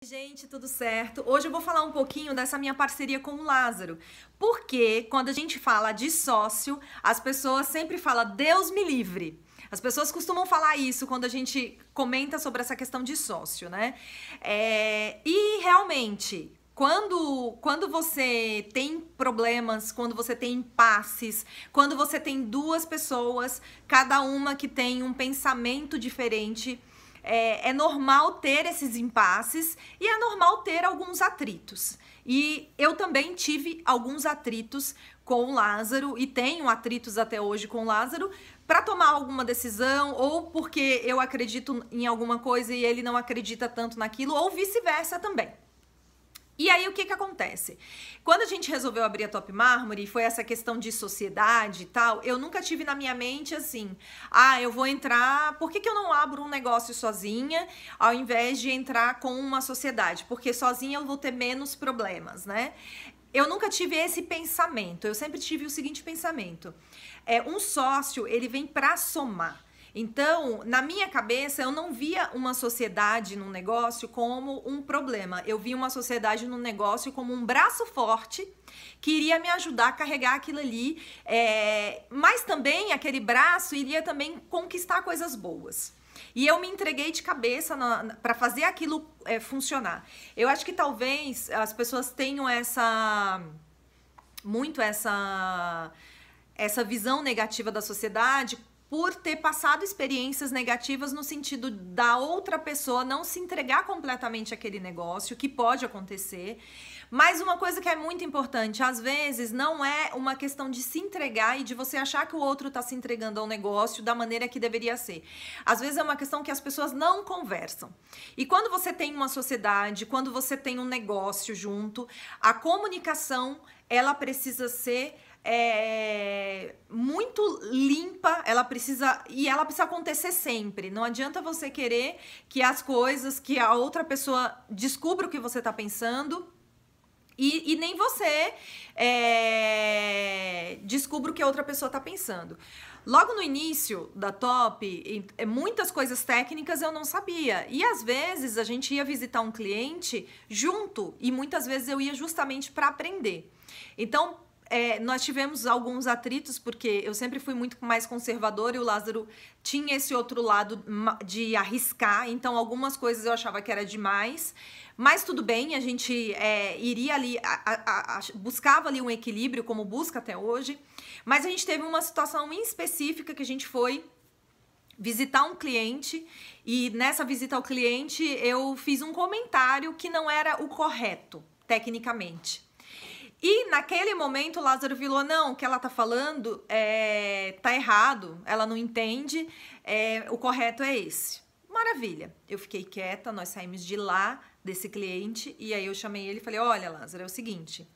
Gente, tudo certo? Hoje eu vou falar um pouquinho dessa minha parceria com o Lázaro, porque quando a gente fala de sócio, as pessoas sempre falam Deus me livre. As pessoas costumam falar isso quando a gente comenta sobre essa questão de sócio, né? E realmente, quando você tem problemas, quando você tem impasses, quando você tem duas pessoas, cada uma que tem um pensamento diferente, é normal ter esses impasses e é normal ter alguns atritos. E eu também tive alguns atritos com o Lázaro e tenho atritos até hoje com o Lázaro para tomar alguma decisão, ou porque eu acredito em alguma coisa e ele não acredita tanto naquilo, ou vice-versa também. E aí, o que acontece? Quando a gente resolveu abrir a Top Mármore, foi essa questão de sociedade e tal, eu nunca tive na minha mente assim, eu vou entrar, por que eu não abro um negócio sozinha, ao invés de entrar com uma sociedade? Porque sozinha eu vou ter menos problemas, né? Eu nunca tive esse pensamento, eu sempre tive o seguinte pensamento, um sócio, ele vem para somar. Então, na minha cabeça, eu não via uma sociedade num negócio como um problema. Eu via uma sociedade num negócio como um braço forte que iria me ajudar a carregar aquilo ali, mas também aquele braço iria também conquistar coisas boas. E eu me entreguei de cabeça para fazer aquilo funcionar. Eu acho que talvez as pessoas tenham essa visão negativa da sociedade por ter passado experiências negativas no sentido da outra pessoa não se entregar completamente àquele negócio, que pode acontecer. Mas uma coisa que é muito importante, às vezes não é uma questão de se entregar e de você achar que o outro está se entregando ao negócio da maneira que deveria ser. Às vezes é uma questão que as pessoas não conversam. E quando você tem uma sociedade, quando você tem um negócio junto, a comunicação, ela precisa ser muito limpa, ela precisa acontecer sempre. Não adianta você querer que as coisas, que a outra pessoa descubra o que você está pensando e nem você descubra o que a outra pessoa está pensando. Logo no início da Top, muitas coisas técnicas eu não sabia. E às vezes a gente ia visitar um cliente junto e muitas vezes eu ia justamente para aprender. Então, nós tivemos alguns atritos, porque eu sempre fui muito mais conservadora e o Lázaro tinha esse outro lado de arriscar, então algumas coisas eu achava que era demais, mas tudo bem, a gente iria ali, buscava ali um equilíbrio, como busca até hoje, mas a gente teve uma situação em específica que a gente foi visitar um cliente e nessa visita ao cliente eu fiz um comentário que não era o correto, tecnicamente. E naquele momento o Lázaro falou, não, o que ela tá falando tá errado, ela não entende, o correto é esse. Maravilha, eu fiquei quieta, nós saímos de lá, desse cliente, e aí eu chamei ele e falei, olha Lázaro, é o seguinte,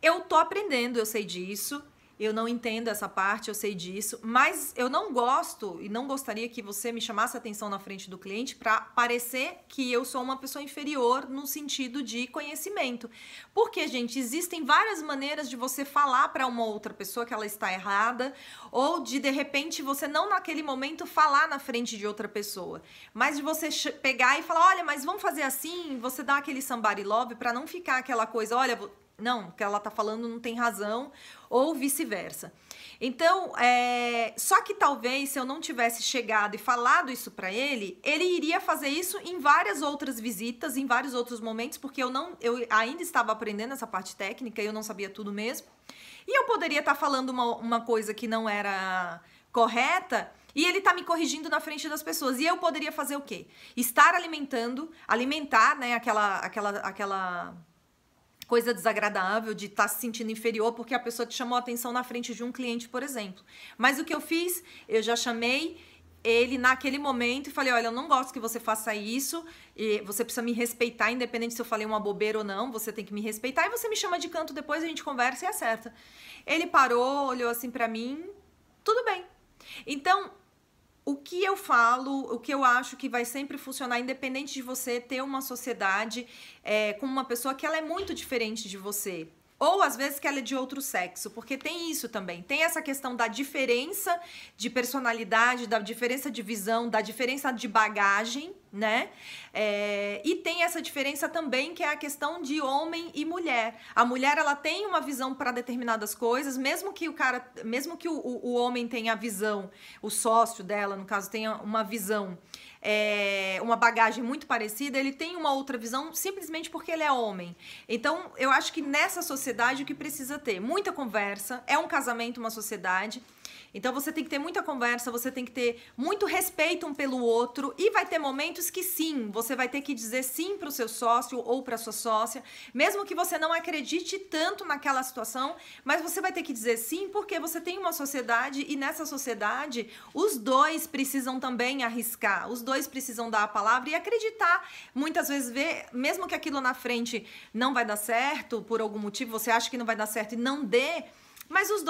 eu tô aprendendo, eu sei disso, eu não entendo essa parte, eu sei disso, mas eu não gosto e não gostaria que você me chamasse a atenção na frente do cliente para parecer que eu sou uma pessoa inferior no sentido de conhecimento. Porque, gente, existem várias maneiras de você falar para uma outra pessoa que ela está errada ou de repente, você não naquele momento falar na frente de outra pessoa, mas de você pegar e falar, olha, mas vamos fazer assim, você dá aquele somebody love para não ficar aquela coisa, olha, não, o que ela tá falando não tem razão, ou vice-versa. Então, só que talvez se eu não tivesse chegado e falado isso pra ele, ele iria fazer isso em várias outras visitas, em vários outros momentos, porque eu ainda estava aprendendo essa parte técnica e eu não sabia tudo mesmo. E eu poderia estar falando uma coisa que não era correta e ele tá me corrigindo na frente das pessoas. E eu poderia fazer o quê? Estar alimentar, né, aquela coisa desagradável de estar se sentindo inferior porque a pessoa te chamou a atenção na frente de um cliente, por exemplo. Mas o que eu fiz? Eu já chamei ele naquele momento e falei, olha, eu não gosto que você faça isso, e você precisa me respeitar, independente se eu falei uma bobeira ou não, você tem que me respeitar, e você me chama de canto depois, a gente conversa e acerta. Ele parou, olhou assim pra mim, tudo bem. Então, o que eu falo, o que eu acho que vai sempre funcionar, independente de você ter uma sociedade com uma pessoa que ela é muito diferente de você. Ou às vezes que ela é de outro sexo, porque tem isso também. Tem essa questão da diferença de personalidade, da diferença de visão, da diferença de bagagem, né? E tem essa diferença também, que é a questão de homem e mulher. A mulher, ela tem uma visão para determinadas coisas, mesmo que o homem tenha a visão, o sócio dela, no caso, tenha uma visão, uma bagagem muito parecida, ele tem uma outra visão simplesmente porque ele é homem. Então, eu acho que nessa sociedade o que precisa ter? Muita conversa, é um casamento, uma sociedade. Então você tem que ter muita conversa, você tem que ter muito respeito um pelo outro, e vai ter momentos que sim, você vai ter que dizer sim para o seu sócio ou para sua sócia, mesmo que você não acredite tanto naquela situação, mas você vai ter que dizer sim, porque você tem uma sociedade, e nessa sociedade os dois precisam também arriscar, os dois precisam dar a palavra e acreditar. Muitas vezes, mesmo que aquilo na frente não vai dar certo, por algum motivo você acha que não vai dar certo e não dê, mas os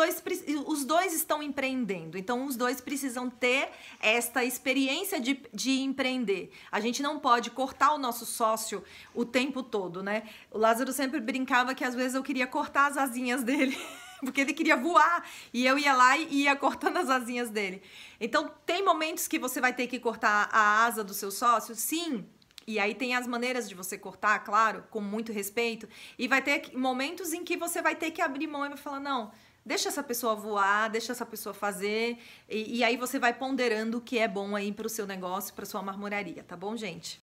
dois estão empreendendo, então os dois precisam ter esta experiência de empreender. A gente não pode cortar o nosso sócio o tempo todo, né? O Lázaro sempre brincava que às vezes eu queria cortar as asinhas dele, porque ele queria voar, e eu ia lá e ia cortando as asinhas dele. Então tem momentos que você vai ter que cortar a asa do seu sócio, sim. E aí tem as maneiras de você cortar, claro, com muito respeito. E vai ter momentos em que você vai ter que abrir mão e vai falar, não, deixa essa pessoa voar, deixa essa pessoa fazer. E aí você vai ponderando o que é bom aí pro seu negócio, pra sua marmoraria, tá bom, gente?